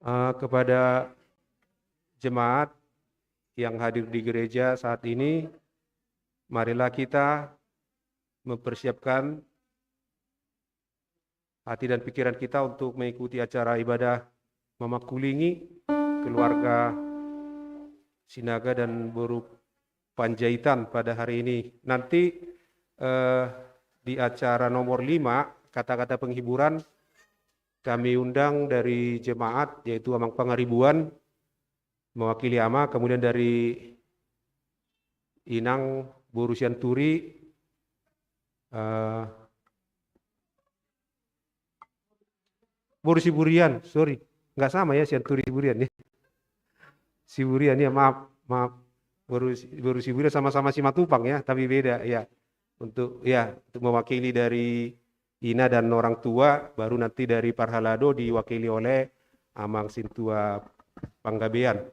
Kepada jemaat yang hadir di gereja saat ini, marilah kita mempersiapkan hati dan pikiran kita untuk mengikuti acara ibadah memakulingi keluarga Sinaga dan Boru Panjaitan pada hari ini. Nanti di acara nomor 5, kata-kata penghiburan, kami undang dari jemaat, yaitu Amang Pangaribuan, mewakili AMA, kemudian dari Inang Boru Sianturi, Boru Siburian, sorry, nggak sama ya Sianturi Siburian ya. Siburian ya, maaf. Boru Siburian sama-sama Simatupang ya, tapi beda ya. Untuk mewakili dari Ina dan orang tua, baru nanti dari Parhalado diwakili oleh Amang Sintua Panggabean.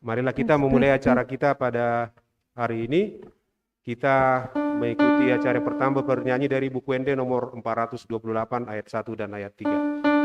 Marilah kita memulai acara kita pada hari ini. Kita mengikuti acara pertama bernyanyi dari buku Ende nomor 428 ayat 1 dan ayat 3.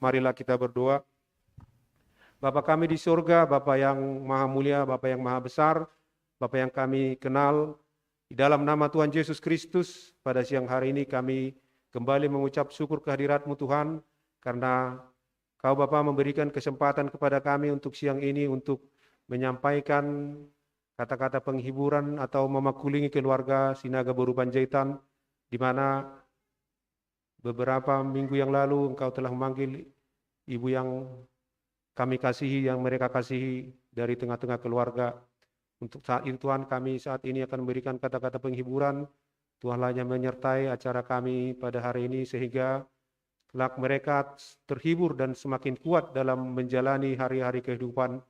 Marilah kita berdoa. Bapa kami di surga, Bapa yang maha mulia, Bapa yang maha besar, Bapa yang kami kenal, di dalam nama Tuhan Yesus Kristus, pada siang hari ini kami kembali mengucap syukur kehadirat-Mu Tuhan, karena Kau Bapa memberikan kesempatan kepada kami untuk siang ini untuk menyampaikan kata-kata penghiburan atau memakulingi keluarga Sinaga Boru Panjaitan, di mana beberapa minggu yang lalu Engkau telah memanggil ibu yang kami kasihi, yang mereka kasihi dari tengah-tengah keluarga. Untuk saat itu Tuhan, kami saat ini akan memberikan kata-kata penghiburan. Tuhanlah yang menyertai acara kami pada hari ini, sehingga kelak mereka terhibur dan semakin kuat dalam menjalani hari-hari kehidupan,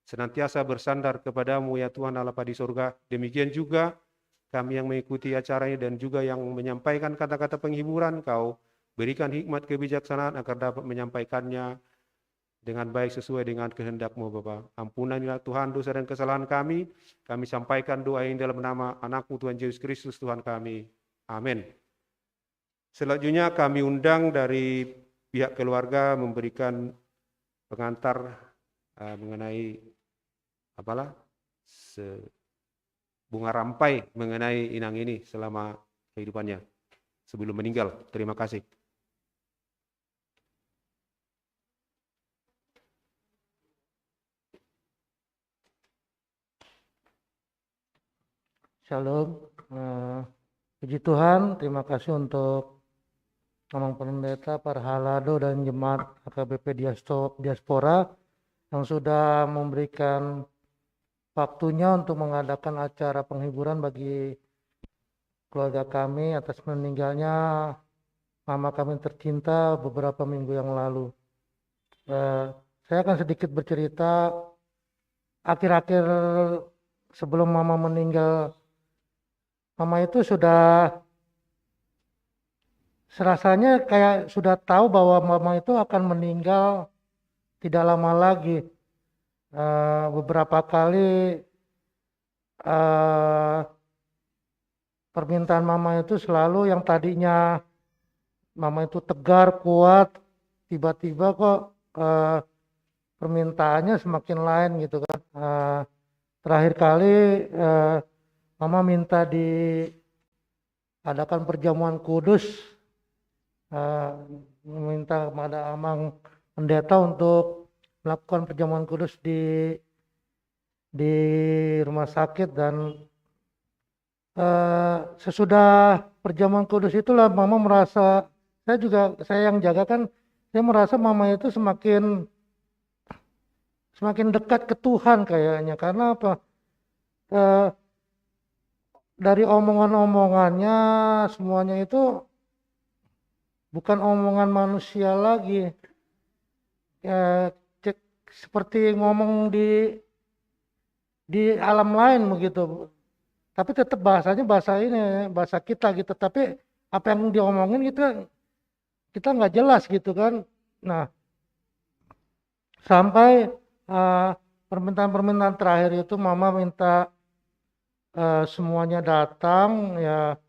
senantiasa bersandar kepadamu ya Tuhan Allah di surga. Demikian juga kami yang mengikuti acara ini dan juga yang menyampaikan kata-kata penghiburan, Kau berikan hikmat kebijaksanaan agar dapat menyampaikannya dengan baik sesuai dengan kehendak-Mu Bapa. Ampunilah Tuhan dosa dan kesalahan kami. Kami sampaikan doa ini dalam nama anak-Mu Tuhan Yesus Kristus Tuhan kami. Amin. Selanjutnya kami undang dari pihak keluarga memberikan pengantar mengenai bunga rampai mengenai inang ini selama kehidupannya sebelum meninggal. Terima kasih. Shalom, puji Tuhan, terima kasih untuk Amang Pendeta, Parhalado, dan Jemaat AKBP Diaspora yang sudah memberikan waktunya untuk mengadakan acara penghiburan bagi keluarga kami atas meninggalnya mama kami tercinta beberapa minggu yang lalu. Saya akan sedikit bercerita akhir-akhir sebelum mama meninggal. Mama itu sudah serasanya kayak sudah tahu bahwa mama itu akan meninggal tidak lama lagi. Beberapa kali eh, permintaan mama itu selalu yang tadinya mama itu tegar, kuat, tiba-tiba kok permintaannya semakin lain gitu kan. Terakhir kali mama minta diadakan perjamuan kudus, meminta kepada Amang Pendeta untuk melakukan perjamuan kudus di rumah sakit, dan sesudah perjamuan kudus itulah mama merasa, saya yang jaga kan, saya merasa mama itu semakin dekat ke Tuhan kayaknya. Karena apa? Dari omongan-omongannya semuanya itu bukan omongan manusia lagi. Seperti ngomong di alam lain begitu. Tapi tetap bahasanya bahasa kita gitu. Tapi apa yang diomongin kita nggak jelas gitu kan. Nah, sampai permintaan-permintaan terakhir itu mama minta semuanya datang ya.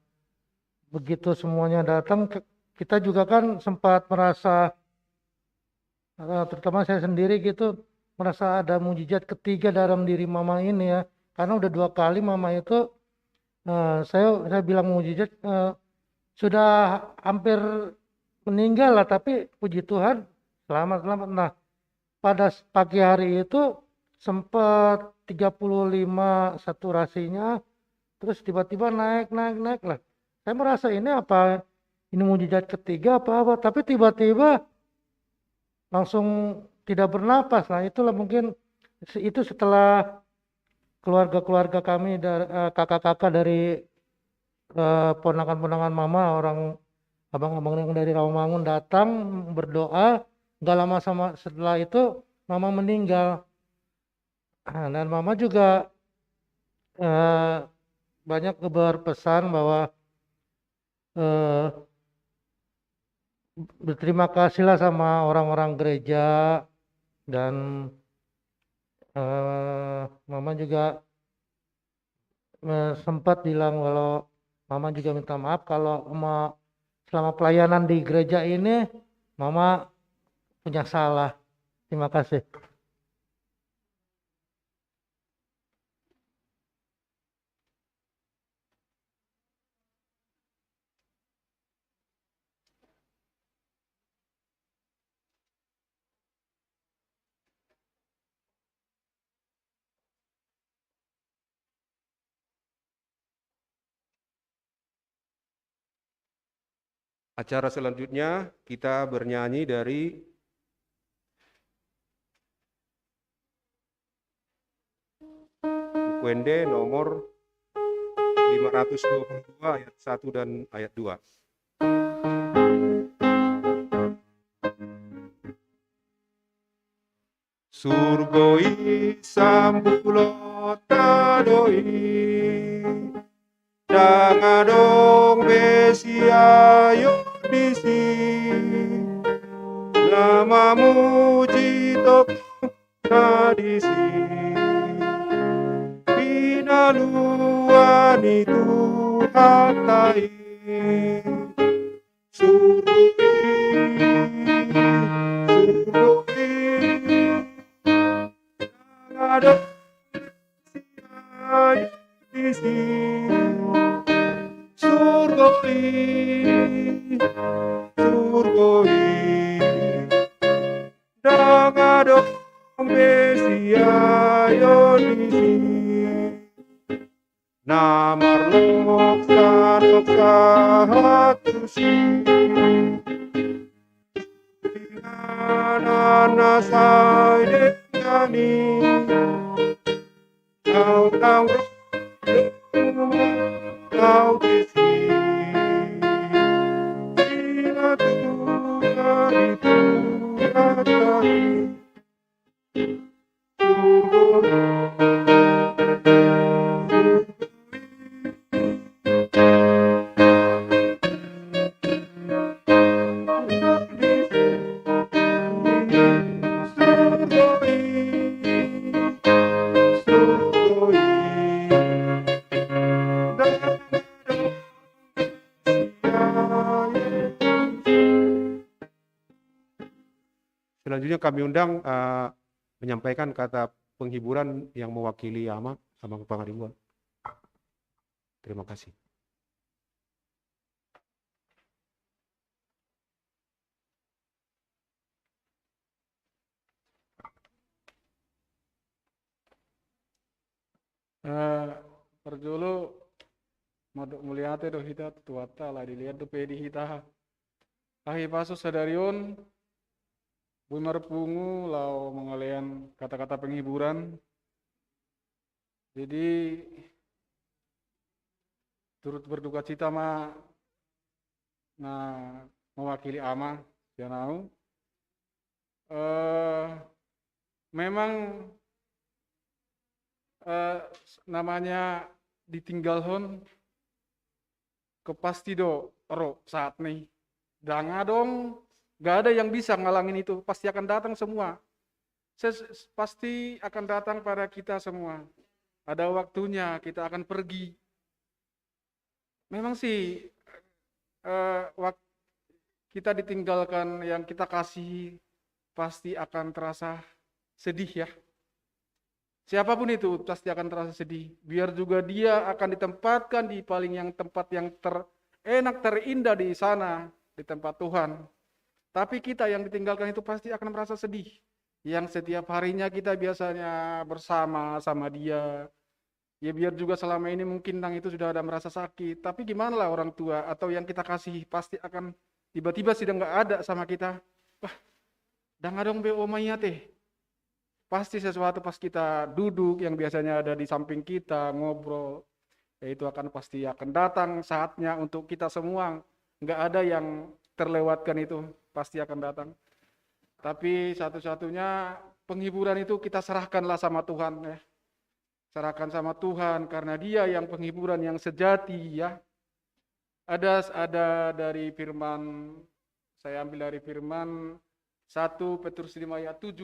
Begitu semuanya datang, kita juga kan sempat merasa, terutama saya sendiri gitu, merasa ada mujizat ketiga dalam diri mama ini ya. Karena udah 2 kali mama itu saya bilang mujizat, sudah hampir meninggal lah, tapi puji Tuhan selamat. Nah, pada pagi hari itu sempat 35 saturasinya, terus tiba-tiba naik lah. Saya merasa ini mujizat ketiga apa, tapi tiba-tiba langsung tidak bernapas. Nah, itulah mungkin itu setelah keluarga-keluarga kami, kakak-kakak dari ponakan-ponakan mama, orang abang-abang yang dari Rawamangun datang berdoa. Gak lama setelah itu mama meninggal. Dan mama juga banyak berpesan bahwa berterima kasihlah sama orang-orang gereja, dan mama juga sempat bilang kalau mama juga minta maaf kalau selama pelayanan di gereja ini mama punya salah. Terima kasih. Acara selanjutnya kita bernyanyi dari buku ND nomor 522 ayat 1 dan ayat 2. Surgoi sambulot tadoi dangadong besiayo disi namamu jitok nadisi pinaluan itu hatai surgoi ada siayo disi surgoi dangadong besiayo disi namarlok sanok sahatusi Ingana sai dengani kau tang kau disi ina Tuhan itu ratai Selanjutnya kami undang menyampaikan kata penghiburan yang mewakili Ama, Abang Pangaribuan. Terima kasih. Perjolo madok muliate do hita tuata lah dilihat do pedi hita ahi paso sadarion bui marpungu lau mengalean kata-kata penghiburan. Jadi turut berduka cita mewakili Ama Janau. Memang namanya ditinggalhon kepasti do ro saat nih danga dong, gak ada yang bisa ngalangin itu, pasti akan datang semua. Pasti akan datang pada kita semua. Ada waktunya kita akan pergi. Memang sih kita ditinggalkan yang kita kasih pasti akan terasa sedih ya. Siapapun itu pasti akan terasa sedih. Biar juga dia akan ditempatkan di paling yang tempat yang terenak, terindah di sana, di tempat Tuhan. Tapi kita yang ditinggalkan itu pasti akan merasa sedih. Yang setiap harinya kita biasanya bersama sama dia. Ya biar juga selama ini mungkin nang itu sudah ada merasa sakit. Tapi gimana lah orang tua atau yang kita kasih pasti akan tiba-tiba sudah nggak ada sama kita. Wah, dah nggak dong be omanya teh. Pasti sesuatu pas kita duduk yang biasanya ada di samping kita ngobrol, ya itu akan pasti akan datang saatnya untuk kita semua. Nggak ada yang terlewatkan itu, pasti akan datang. Tapi satu-satunya penghiburan itu kita serahkanlah sama Tuhan ya. Serahkan sama Tuhan karena Dia yang penghiburan yang sejati ya. Ada dari firman, saya ambil dari firman 1 Petrus 5 ayat 7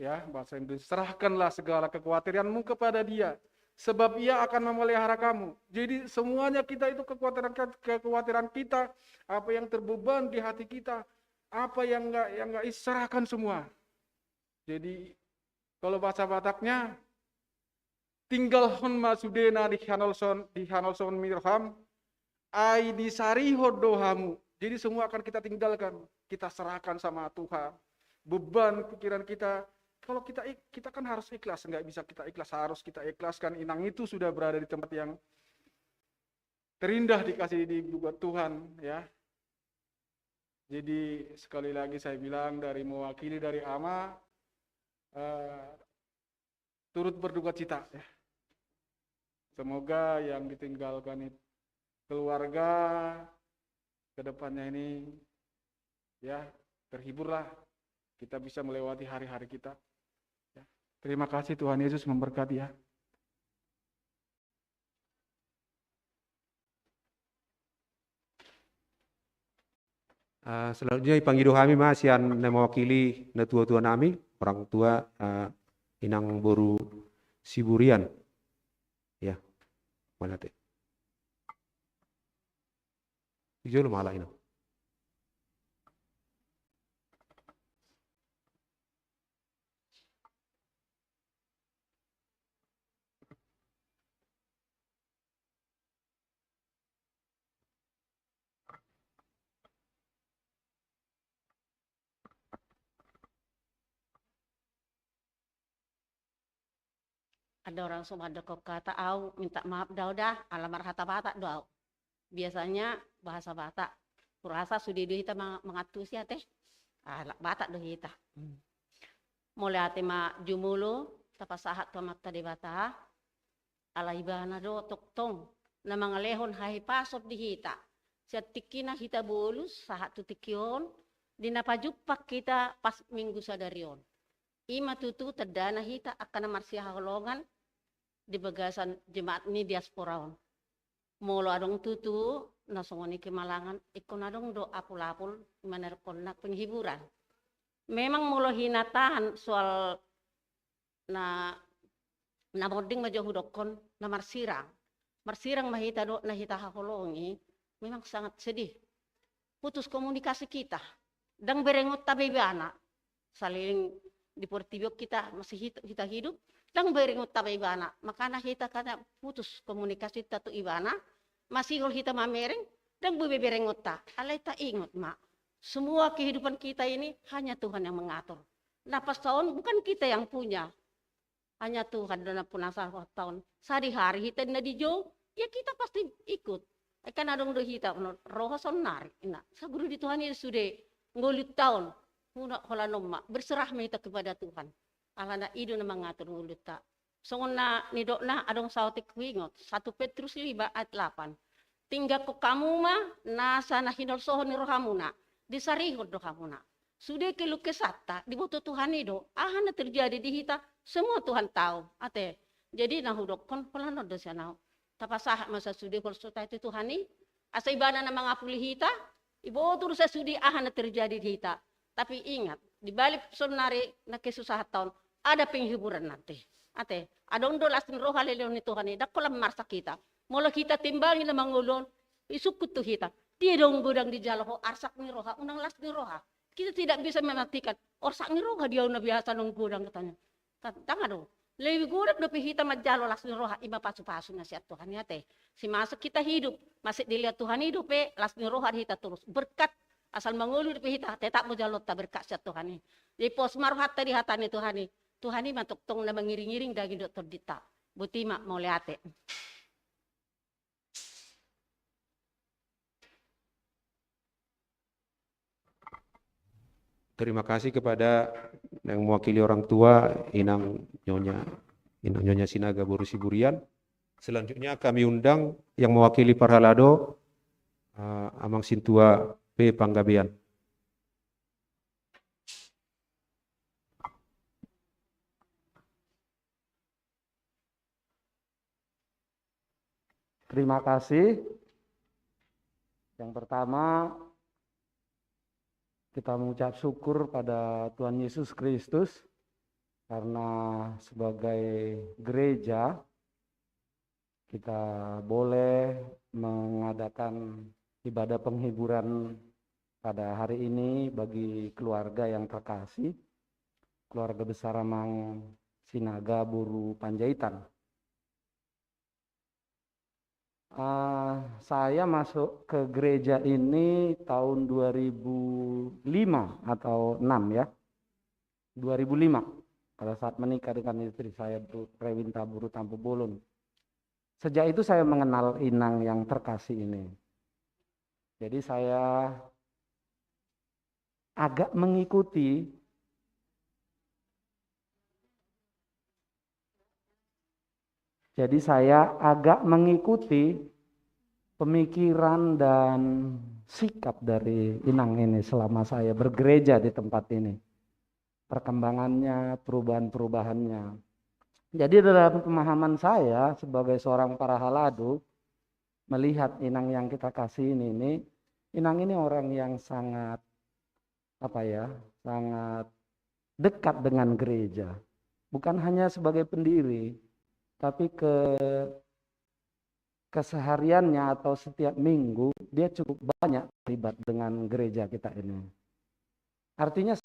ya, bahasa Inggris. Serahkanlah segala kekhawatiranmu kepada Dia, sebab Ia akan memelihara kamu. Jadi semuanya kita itu kekhawatiran kita, apa yang terbeban di hati kita, apa yang enggak serahkan semua. Jadi kalau bahasa Bataknya, tinggalhon masudena di Hanolson Mirham, ai disariho dohamu. Jadi semua akan kita tinggalkan, kita serahkan sama Tuhan. Beban pikiran kita, kalau kita kan harus ikhlas, nggak bisa kita ikhlas, harus kita ikhlaskan. Inang itu sudah berada di tempat yang terindah dikasih di buat Tuhan ya. Jadi sekali lagi saya bilang dari mewakili dari Ama, turut berduka cita ya. Semoga yang ditinggalkan itu keluarga kedepannya ini ya terhiburlah, kita bisa melewati hari-hari kita ya. Terima kasih, Tuhan Yesus memberkati ya. Selanjutnya ipangido kami masian mewakili na tua-tua nami, orang tua inang boru Siburian ya. Malate Ijolo malah ino. Ada orang sumada kok kata au minta maaf dah alamar hata Batak doa. Biasanya bahasa Batak kurasa sudah kita mengatus ya teh. Batak doh kita. Mulai ate ma jumulo tapasahat kamat tadi Batak. Ala ibana do toktong na mga lehon hai pasop di hita. Sa tikina hita bolus sahat tu tikion dinapajupak kita pas minggu sadarion. Ima tutu terdana hita akan marsiha holongan di bagasan jemaat ni diasporaon. Molo adong tutu nasongoni kemalangan ikon adong do apul-apul manerkon na penghiburan. Memang molo hinatahan soal na boding majo hudokon na marsirang. Marsirang mahita do na hita haholongi memang sangat sedih. Putus komunikasi kita. Dang berengot tabi anak. saling dipertibiok kita masih kita hidup lang beringot ta ibana makana kita kada putus komunikasi ta tu ibana masih kita mamereng dan beberengot ta alay ta ingot ma semua kehidupan kita ini hanya Tuhan yang mengatur napas tahun bukan kita yang punya hanya Tuhan dalam punasa tahun sehari-hari kita na di jauh ya kita pasti ikut kan adong do kita roh sonari ina sa guru di Tuhan ini sudah ngulit tahun huna hola nomma berserah kita kepada Tuhan alana ido na mengatur ngulit ta songon na nidok na adong sautik wingot 1 Petrus 5 ayat 8 tinggal ko kamu ma nasa na hinolsohon ni rohamuna disarihod do kamuna sudah kelukesata di butuh Tuhan itu na terjadi di hita semua Tuhan tahu ate jadi nahudok kon polano do siya tapasah masa sudah konsulta itu Tuhan ni asa ibana na mga pulihita ibotur sa sudi na terjadi di hita tapi ingat di balik sonari na kesusahan tahun ada penghiburan nanti ate adong dolas ni roh halilon ni Tuhan ni dakolam marsa kita mula kita timbangin na mangulon isukut tu kita tidong gudang di jaloho arsak ni roha unang las ni roha kita tidak bisa mematikan orsak ni roha dia na biasa nung gudang katanya tanga do lebih gudang do pihita majalo las ni roha iba pasu-pasu na siya Tuhan ya teh si masuk kita hidup masih dilihat Tuhan hidup las ni roha kita terus berkat asal mangulu di pihita tetap mo jalot ta berkat siya Tuhan ni di pos maruhat tadi hatani Tuhan ni matuk tong na mangiring-iring daging dokter dita butima mau leate. Terima kasih kepada yang mewakili orang tua Inang Nyonya Sinaga Boru Siburian. Selanjutnya kami undang yang mewakili Parhalado Amang Sintua P. Panggabean. Terima kasih. Yang pertama, kita mengucap syukur pada Tuhan Yesus Kristus karena sebagai gereja kita boleh mengadakan ibadah penghiburan pada hari ini bagi keluarga yang terkasih, keluarga besar Amang Sinaga Boru Panjaitan. Saya masuk ke gereja ini tahun 2005 atau 6 ya. 2005 pada saat menikah dengan istri saya Prewinta Boru Tampu Bolon. Sejak itu saya mengenal Inang yang terkasih ini. Jadi saya agak mengikuti pemikiran dan sikap dari Inang ini selama saya bergereja di tempat ini. Perkembangannya, perubahan-perubahannya. Jadi dalam pemahaman saya sebagai seorang Parhalado, melihat Inang yang kita kasih ini Inang ini orang yang sangat sangat dekat dengan gereja. Bukan hanya sebagai pendiri, tapi kesehariannya atau setiap minggu dia cukup banyak terlibat dengan gereja kita ini. Artinya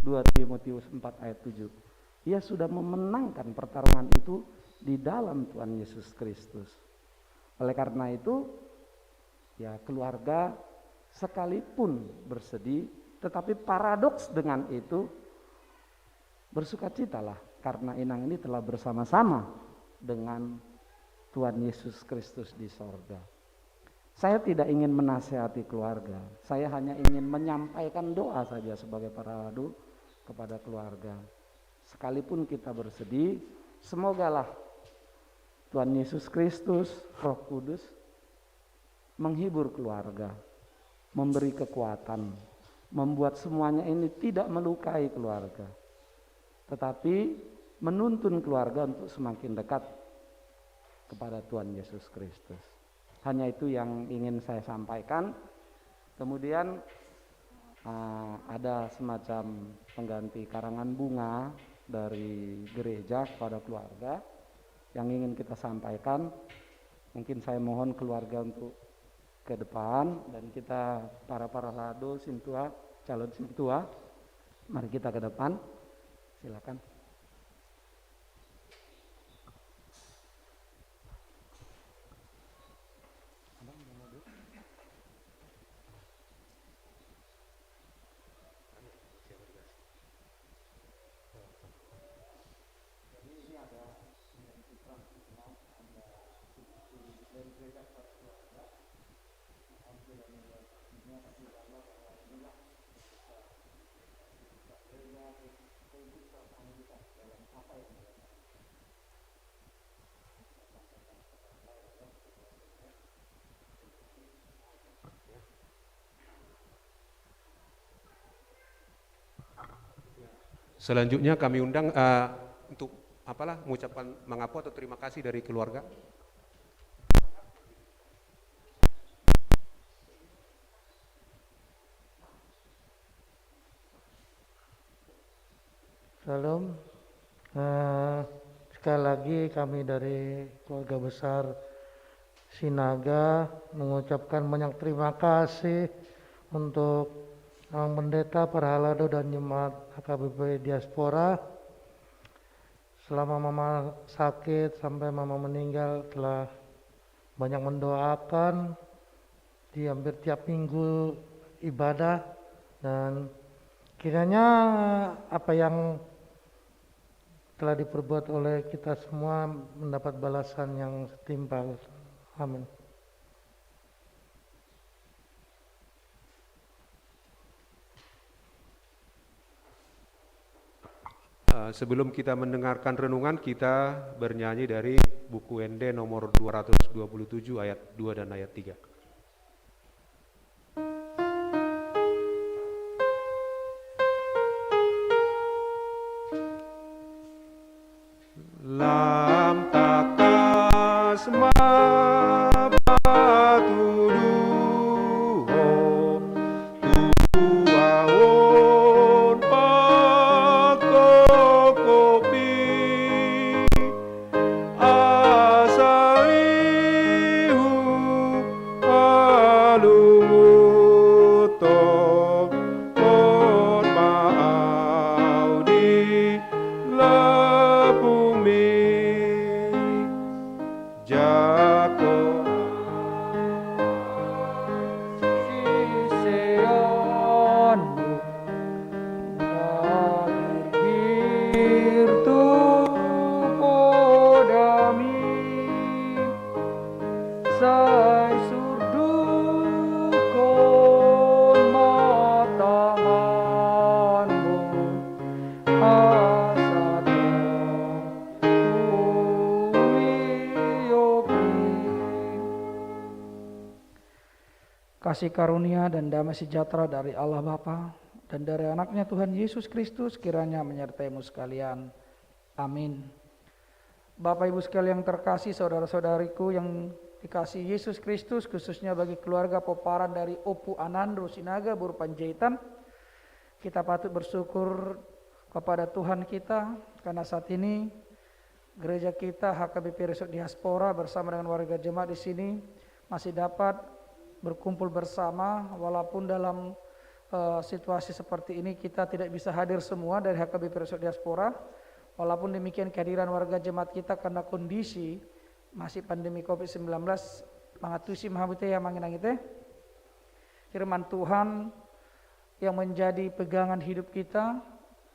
2 Timotius 4 ayat 7. Ia sudah memenangkan pertarungan itu di dalam Tuhan Yesus Kristus. Oleh karena itu, ya keluarga sekalipun bersedih, tetapi paradoks dengan itu, bersukacitalah karena inang ini telah bersama-sama dengan Tuhan Yesus Kristus di sorga. Saya tidak ingin menasehati keluarga, saya hanya ingin menyampaikan doa saja sebagai paradu kepada keluarga. Sekalipun kita bersedih, semogalah Tuhan Yesus Kristus, Roh Kudus menghibur keluarga, memberi kekuatan, membuat semuanya ini tidak melukai keluarga, tetapi menuntun keluarga untuk semakin dekat kepada Tuhan Yesus Kristus. Hanya itu yang ingin saya sampaikan. Kemudian ada semacam pengganti karangan bunga dari gereja kepada keluarga yang ingin kita sampaikan. Mungkin saya mohon keluarga untuk ke depan, dan kita para lado sintua, calon sintua, mari kita ke depan. Silakan. Selanjutnya kami undang untuk mengucapkan mengaku atau terima kasih dari keluarga. Salam. Sekali lagi kami dari keluarga besar Sinaga mengucapkan banyak terima kasih untuk pendeta, para halado dan jemaat HKBP Diaspora. Selama mama sakit sampai mama meninggal telah banyak mendoakan di hampir tiap minggu ibadah, dan kiranya apa yang telah diperbuat oleh kita semua mendapat balasan yang setimpal. Amin. Sebelum kita mendengarkan renungan, kita bernyanyi dari buku ND nomor 227 ayat 2 dan ayat 3. Lam takas mabatuduho tuawon pakokopi asarihu alumuto kon maaudi labumi jako Kasih karunia dan damai sejahtera dari Allah Bapa dan dari anaknya Tuhan Yesus Kristus kiranya menyertaimu sekalian. Amin. Bapak Ibu sekalian yang terkasih, saudara-saudariku yang dikasih Yesus Kristus, khususnya bagi keluarga Poparan dari Opu Anandro Sinaga Buru Panjaitan, kita patut bersyukur kepada Tuhan kita karena saat ini gereja kita HKBP Resort Diaspora bersama dengan warga jemaat di sini masih dapat berkumpul bersama walaupun dalam situasi seperti ini kita tidak bisa hadir semua dari HKBP Resort Diaspora. Walaupun demikian kehadiran warga jemaat kita karena kondisi masih pandemi COVID-19 mangatusi mahabute ya manginangite. Firman Tuhan yang menjadi pegangan hidup kita,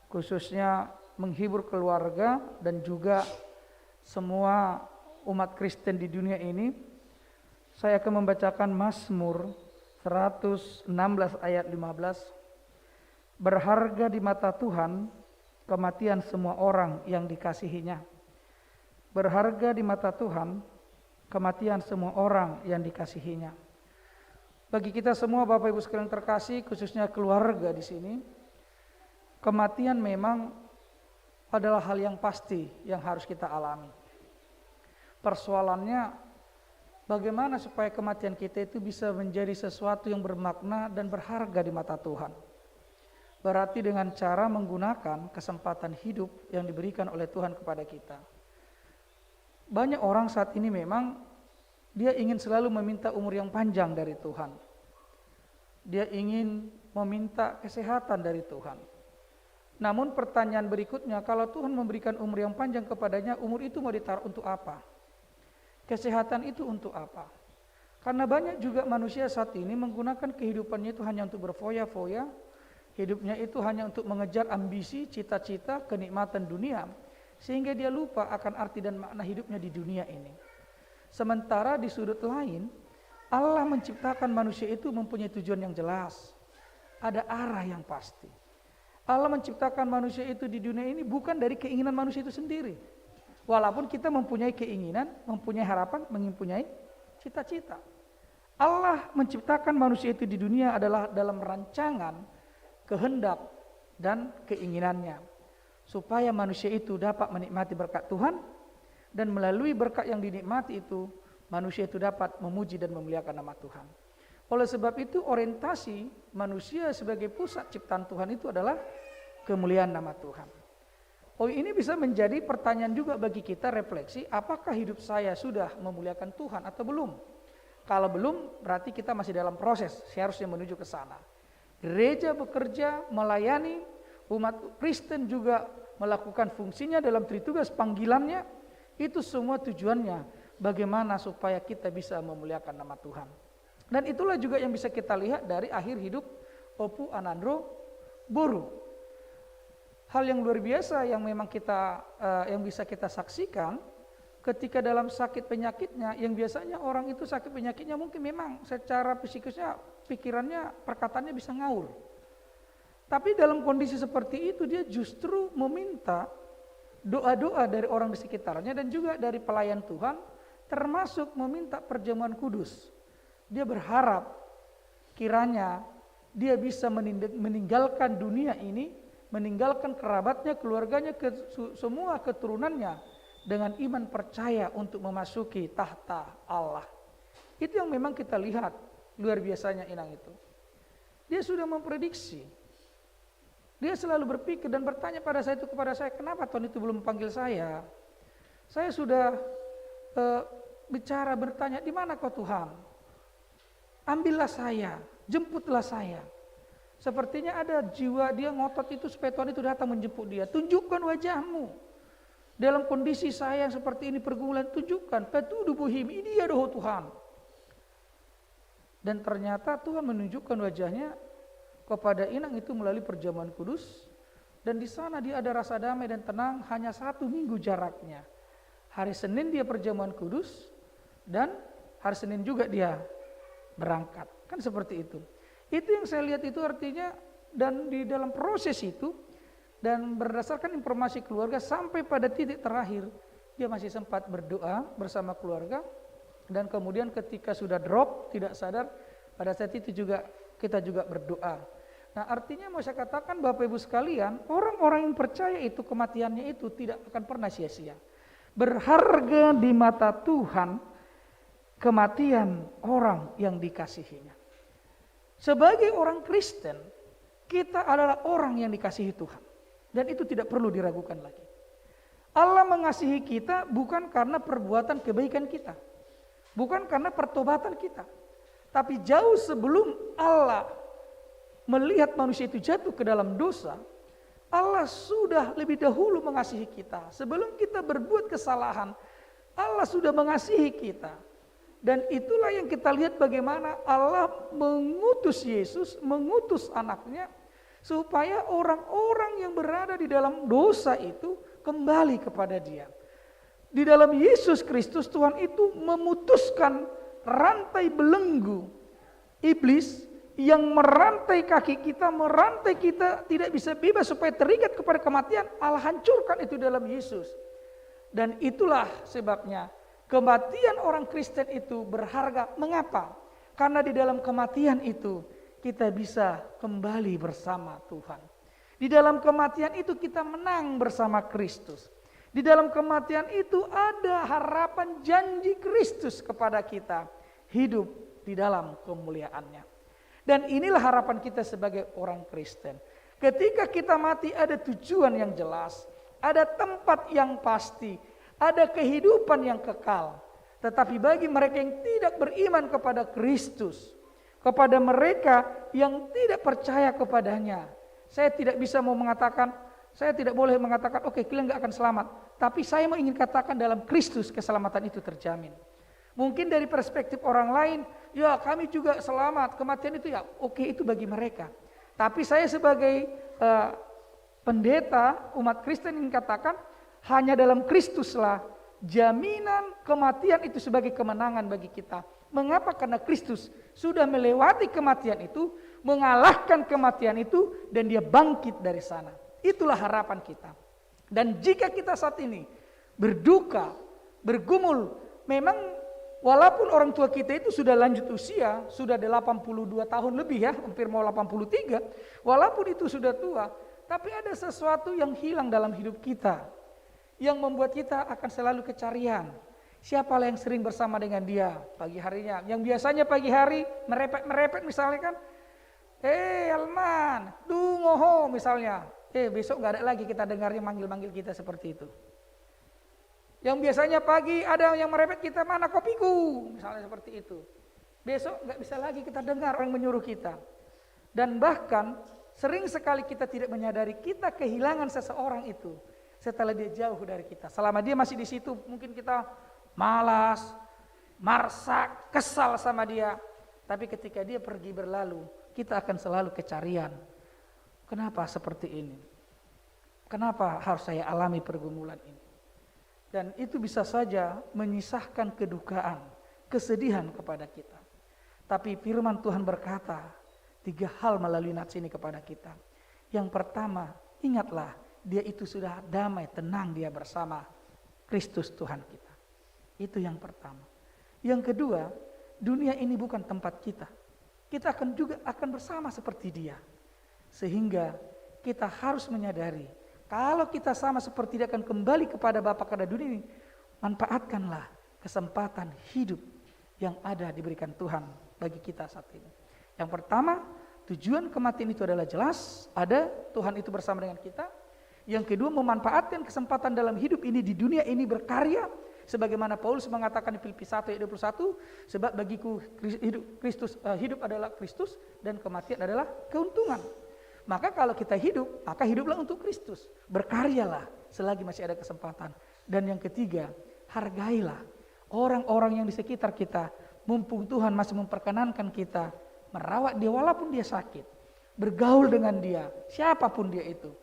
khususnya menghibur keluarga dan juga semua umat Kristen di dunia ini. Saya akan membacakan Mazmur 116 ayat 15. Berharga di mata Tuhan kematian semua orang yang dikasihinya. Berharga di mata Tuhan kematian semua orang yang dikasihinya. Bagi kita semua Bapak Ibu sekalian terkasih, khususnya keluarga di sini, kematian memang adalah hal yang pasti yang harus kita alami. Persoalannya bagaimana supaya kematian kita itu bisa menjadi sesuatu yang bermakna dan berharga di mata Tuhan. Berarti dengan cara menggunakan kesempatan hidup yang diberikan oleh Tuhan kepada kita. Banyak orang saat ini memang dia ingin selalu meminta umur yang panjang dari Tuhan. Dia ingin meminta kesehatan dari Tuhan. Namun pertanyaan berikutnya, kalau Tuhan memberikan umur yang panjang kepadanya, umur itu mau ditaruh untuk apa? Kesehatan itu untuk apa? Karena banyak juga manusia saat ini menggunakan kehidupannya itu hanya untuk berfoya-foya, hidupnya itu hanya untuk mengejar ambisi, cita-cita, kenikmatan dunia, sehingga dia lupa akan arti dan makna hidupnya di dunia ini. Sementara di sudut lain, Allah menciptakan manusia itu mempunyai tujuan yang jelas, ada arah yang pasti. Allah menciptakan manusia itu di dunia ini bukan dari keinginan manusia itu sendiri. Walaupun kita mempunyai keinginan, mempunyai harapan, mempunyai cita-cita. Allah menciptakan manusia itu di dunia adalah dalam rancangan, kehendak, dan keinginannya. Supaya manusia itu dapat menikmati berkat Tuhan, dan melalui berkat yang dinikmati itu, manusia itu dapat memuji dan memuliakan nama Tuhan. Oleh sebab itu orientasi manusia sebagai pusat ciptaan Tuhan itu adalah kemuliaan nama Tuhan. Oh, ini bisa menjadi pertanyaan juga bagi kita refleksi, apakah hidup saya sudah memuliakan Tuhan atau belum? Kalau belum, berarti kita masih dalam proses, seharusnya menuju ke sana. Gereja bekerja, melayani, umat Kristen juga melakukan fungsinya dalam tritugas panggilannya, itu semua tujuannya bagaimana supaya kita bisa memuliakan nama Tuhan. Dan itulah juga yang bisa kita lihat dari akhir hidup Opu Anandro Boru. Hal yang luar biasa yang memang kita yang bisa kita saksikan ketika dalam sakit penyakitnya, yang biasanya orang itu sakit penyakitnya mungkin memang secara psikisnya, pikirannya, perkataannya bisa ngawur. Tapi dalam kondisi seperti itu dia justru meminta doa-doa dari orang di sekitarnya dan juga dari pelayan Tuhan, termasuk meminta perjamuan kudus. Dia berharap kiranya dia bisa meninggalkan dunia ini, meninggalkan kerabatnya, keluarganya, semua keturunannya dengan iman percaya untuk memasuki tahta Allah. Itu yang memang kita lihat luar biasanya Inang itu. Dia sudah memprediksi. Dia selalu berpikir dan bertanya kepada saya, kenapa Tuhan itu belum panggil saya? Saya sudah bicara, bertanya, di mana kau Tuhan? Ambillah saya, jemputlah saya. Sepertinya ada jiwa dia ngotot itu supaya Tuhan itu datang menjemput dia. Tunjukkan wajahmu. Dalam kondisi saya yang seperti ini pergumulan, tunjukkan. Patudu buhim, ini dia doa Tuhan. Dan ternyata Tuhan menunjukkan wajahnya kepada Inang itu melalui perjamuan kudus. Dan di sana dia ada rasa damai dan tenang, hanya 1 minggu jaraknya. Hari Senin dia perjamuan kudus, dan hari Senin juga dia berangkat. Kan seperti itu. Itu yang saya lihat itu artinya, dan di dalam proses itu dan berdasarkan informasi keluarga sampai pada titik terakhir dia masih sempat berdoa bersama keluarga, dan kemudian ketika sudah drop tidak sadar pada saat itu juga kita juga berdoa. Nah, artinya mau saya katakan Bapak Ibu sekalian, orang-orang yang percaya itu kematiannya itu tidak akan pernah sia-sia. Berharga di mata Tuhan kematian orang yang dikasihinya. Sebagai orang Kristen, kita adalah orang yang dikasihi Tuhan. Dan itu tidak perlu diragukan lagi. Allah mengasihi kita bukan karena perbuatan kebaikan kita. Bukan karena pertobatan kita. Tapi jauh sebelum Allah melihat manusia itu jatuh ke dalam dosa, Allah sudah lebih dahulu mengasihi kita. Sebelum kita berbuat kesalahan, Allah sudah mengasihi kita. Dan itulah yang kita lihat bagaimana Allah mengutus Yesus, mengutus anaknya, supaya orang-orang yang berada di dalam dosa itu kembali kepada Dia. Di dalam Yesus Kristus, Tuhan itu memutuskan rantai belenggu iblis yang merantai kaki kita, merantai kita tidak bisa bebas supaya terikat kepada kematian. Allah hancurkan itu dalam Yesus. Dan itulah sebabnya kematian orang Kristen itu berharga. Mengapa? Karena di dalam kematian itu kita bisa kembali bersama Tuhan. Di dalam kematian itu kita menang bersama Kristus. Di dalam kematian itu ada harapan janji Kristus kepada kita. Hidup di dalam kemuliaannya. Dan inilah harapan kita sebagai orang Kristen. Ketika kita mati ada tujuan yang jelas. Ada tempat yang pasti. Ada kehidupan yang kekal. Tetapi bagi mereka yang tidak beriman kepada Kristus. Kepada mereka yang tidak percaya kepadanya. Saya tidak bisa mau mengatakan, saya tidak boleh mengatakan, oke, kalian gak akan selamat. Tapi saya mau ingin katakan dalam Kristus keselamatan itu terjamin. Mungkin dari perspektif orang lain, ya kami juga selamat, kematian itu ya oke, itu bagi mereka. Tapi saya sebagai pendeta umat Kristen ingin katakan, hanya dalam Kristuslah jaminan kematian itu sebagai kemenangan bagi kita. Mengapa? Karena Kristus sudah melewati kematian itu, mengalahkan kematian itu, dan Dia bangkit dari sana. Itulah harapan kita. Dan jika kita saat ini berduka, bergumul, memang walaupun orang tua kita itu sudah lanjut usia, sudah 82 tahun lebih ya, hampir mau 83, walaupun itu sudah tua, tapi ada sesuatu yang hilang dalam hidup kita, yang membuat kita akan selalu kecarian. Siapalah yang sering bersama dengan dia pagi harinya, yang biasanya pagi hari merepet misalnya kan, Alman, dungoho misalnya, besok gak ada lagi kita dengarnya manggil-manggil kita seperti itu. Yang biasanya pagi ada yang merepet kita, mana kopiku, misalnya seperti itu. Besok gak bisa lagi kita dengar orang menyuruh kita. Dan bahkan sering sekali kita tidak menyadari kita kehilangan seseorang itu setelah dia jauh dari kita. Selama dia masih di situ mungkin kita malas, marsa, kesal sama dia. Tapi ketika dia pergi berlalu, kita akan selalu kecarian. Kenapa seperti ini? Kenapa harus saya alami pergumulan ini? Dan itu bisa saja menyisahkan kedukaan, kesedihan kepada kita. Tapi firman Tuhan berkata, 3 hal melalui nats ini kepada kita. Yang pertama, ingatlah, dia itu sudah damai, tenang dia bersama Kristus Tuhan kita. Itu yang pertama. Yang kedua, dunia ini bukan tempat kita. Kita akan bersama seperti dia. Sehingga kita harus menyadari, kalau kita sama seperti dia akan kembali kepada Bapa pada dunia ini, manfaatkanlah kesempatan hidup yang ada diberikan Tuhan bagi kita saat ini. Yang pertama, tujuan kematian itu adalah jelas, ada Tuhan itu bersama dengan kita. Yang kedua, memanfaatkan kesempatan dalam hidup ini di dunia ini berkarya, sebagaimana Paulus mengatakan di Filipi 1 ayat 21, sebab bagiku hidup adalah Kristus dan kematian adalah keuntungan. Maka kalau kita hidup, maka hiduplah untuk Kristus. Berkaryalah selagi masih ada kesempatan. Dan yang ketiga, hargailah orang-orang yang di sekitar kita. Mumpung Tuhan masih memperkenankan kita merawat dia walaupun dia sakit. Bergaul dengan dia, siapapun dia itu.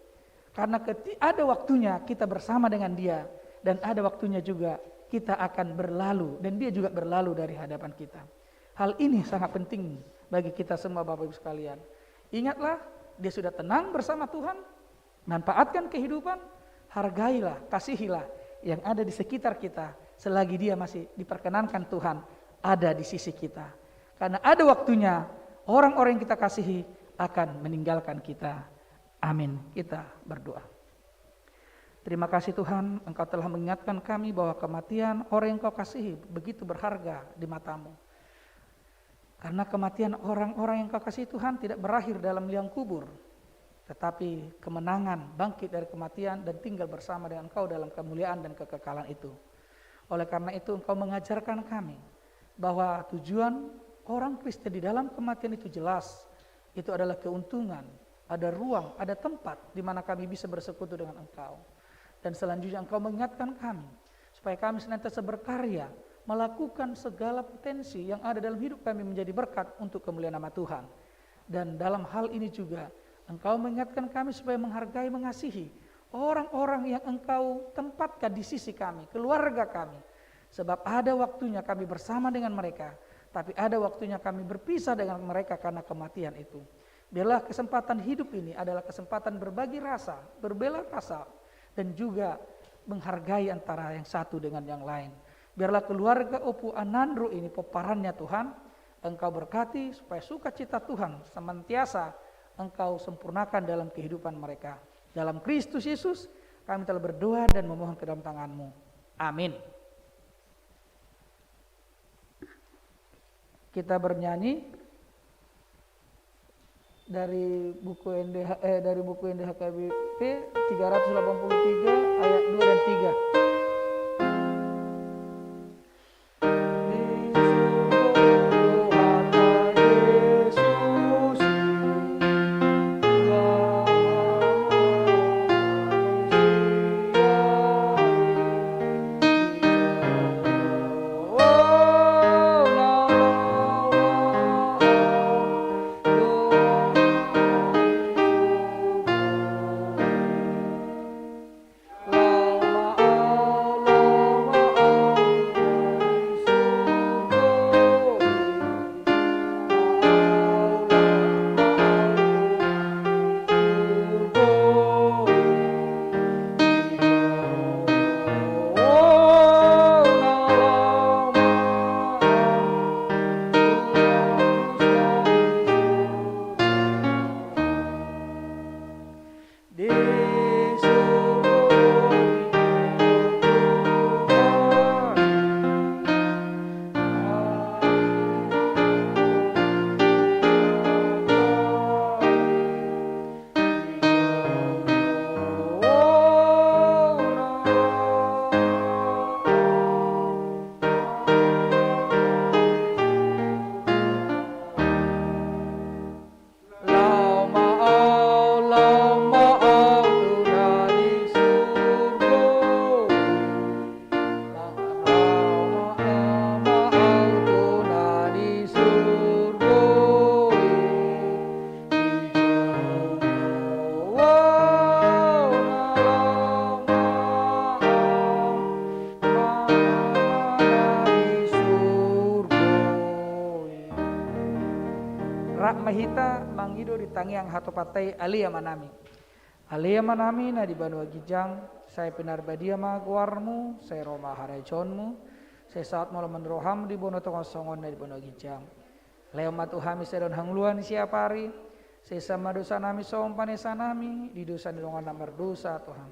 Karena ada waktunya kita bersama dengan dia. Dan ada waktunya juga kita akan berlalu. Dan dia juga berlalu dari hadapan kita. Hal ini sangat penting bagi kita semua Bapak Ibu sekalian. Ingatlah, dia sudah tenang bersama Tuhan, manfaatkan kehidupan, hargailah, kasihilah yang ada di sekitar kita selagi dia masih diperkenankan Tuhan ada di sisi kita. Karena ada waktunya orang-orang yang kita kasihi akan meninggalkan kita. Amin. Kita berdoa. Terima kasih Tuhan, Engkau telah mengingatkan kami bahwa kematian orang yang Kau kasihi begitu berharga di mata-Mu. Karena kematian orang-orang yang Kau kasih Tuhan tidak berakhir dalam liang kubur. Tetapi kemenangan bangkit dari kematian dan tinggal bersama dengan Engkau dalam kemuliaan dan kekekalan itu. Oleh karena itu Engkau mengajarkan kami bahwa tujuan orang Kristen di dalam kematian itu jelas. itu adalah keuntungan, ada ruang, ada tempat di mana kami bisa bersekutu dengan Engkau. Dan selanjutnya Engkau mengingatkan kami supaya kami senantiasa berkarya, melakukan segala potensi yang ada dalam hidup kami menjadi berkat untuk kemuliaan nama Tuhan. Dan dalam hal ini juga Engkau mengingatkan kami supaya menghargai, mengasihi orang-orang yang Engkau tempatkan di sisi kami, keluarga kami. Sebab ada waktunya kami bersama dengan mereka, tapi ada waktunya kami berpisah dengan mereka karena kematian itu. Biarlah kesempatan hidup ini adalah kesempatan berbagi rasa, berbela rasa, dan juga menghargai antara yang satu dengan yang lain. Biarlah keluarga Opu Anandro ini peparannya Tuhan, Engkau berkati supaya sukacita Tuhan senantiasa Engkau sempurnakan dalam kehidupan mereka. Dalam Kristus Yesus kami telah berdoa dan memohon ke dalam tangan-Mu. Amin. Kita bernyanyi dari buku NDHKBP 383 ayat 2 dan 3. Mahita mangido di tangiang hatopatai alia manami. Alia manami na di banua gijang, saya pinar badia ma guarmu, saya roma harajonmu, saya saat malam menroham di bono tongong songon na di banua gijang. Leo matu hami sedon hangluan siapari, saya sama dosa nami sompanesa nami, di dosa di dongan namar dosa Tuhan.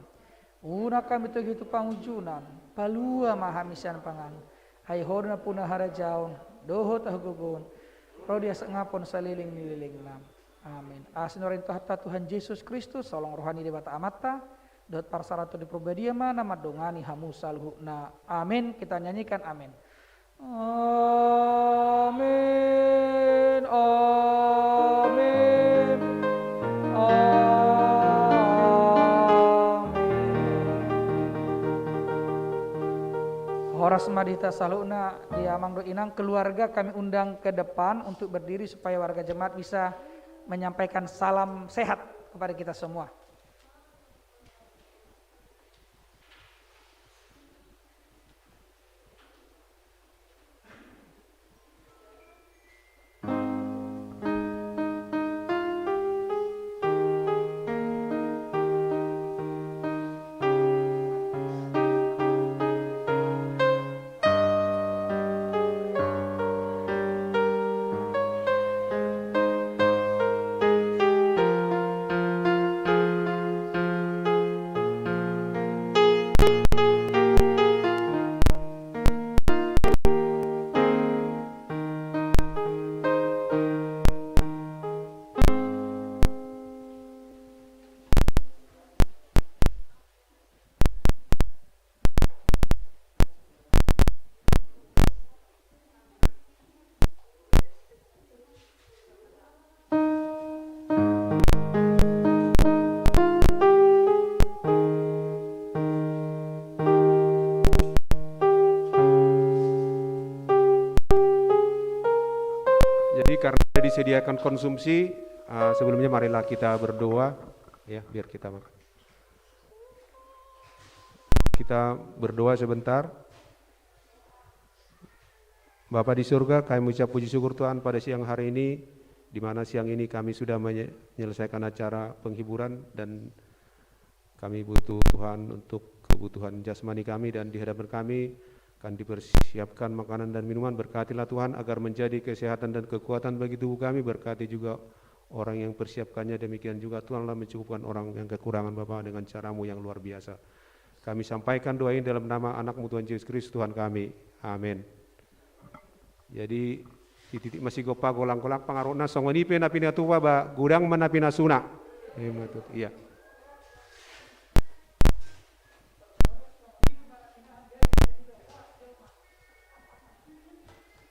Una kami tuh gitu pangujunan, palua mahamisan pangan, hai horna punah harajaun, doho tahugugun. Rodia sengapon saliling nililing nam. Amin. Asinorin tahta Tuhan Yesus Kristus, solong rohani debata amata, dot parsaratu di probadia mana madongani hamusal hukna. Amin. Kita nyanyikan amin. Amin. Amin. Amin. Horas madita saluna di amang do inang keluarga kami undang ke depan untuk berdiri supaya warga jemaat bisa menyampaikan salam sehat kepada kita semua. sudah disediakan konsumsi. Sebelumnya marilah kita berdoa ya, biar kita makan. Kita berdoa sebentar. Bapa di surga, kami mengucap puji syukur Tuhan pada siang hari ini, di mana siang ini kami sudah menyelesaikan acara penghiburan dan kami butuh Tuhan untuk kebutuhan jasmani kami, dan di hadapan kami akan dipersiapkan makanan dan minuman. Berkatilah Tuhan agar menjadi kesehatan dan kekuatan bagi tubuh kami. Berkati juga orang yang persiapkannya, demikian juga Tuhanlah mencukupkan orang yang kekurangan Bapa dengan caramu yang luar biasa. Kami sampaikan doa ini dalam nama anak-Mu Tuhan Yesus Kristus Tuhan kami. Amin. Jadi di titik masih gopa golang-golang pangarona songonipe napina tuwa ba gudang manapina suna. Iya.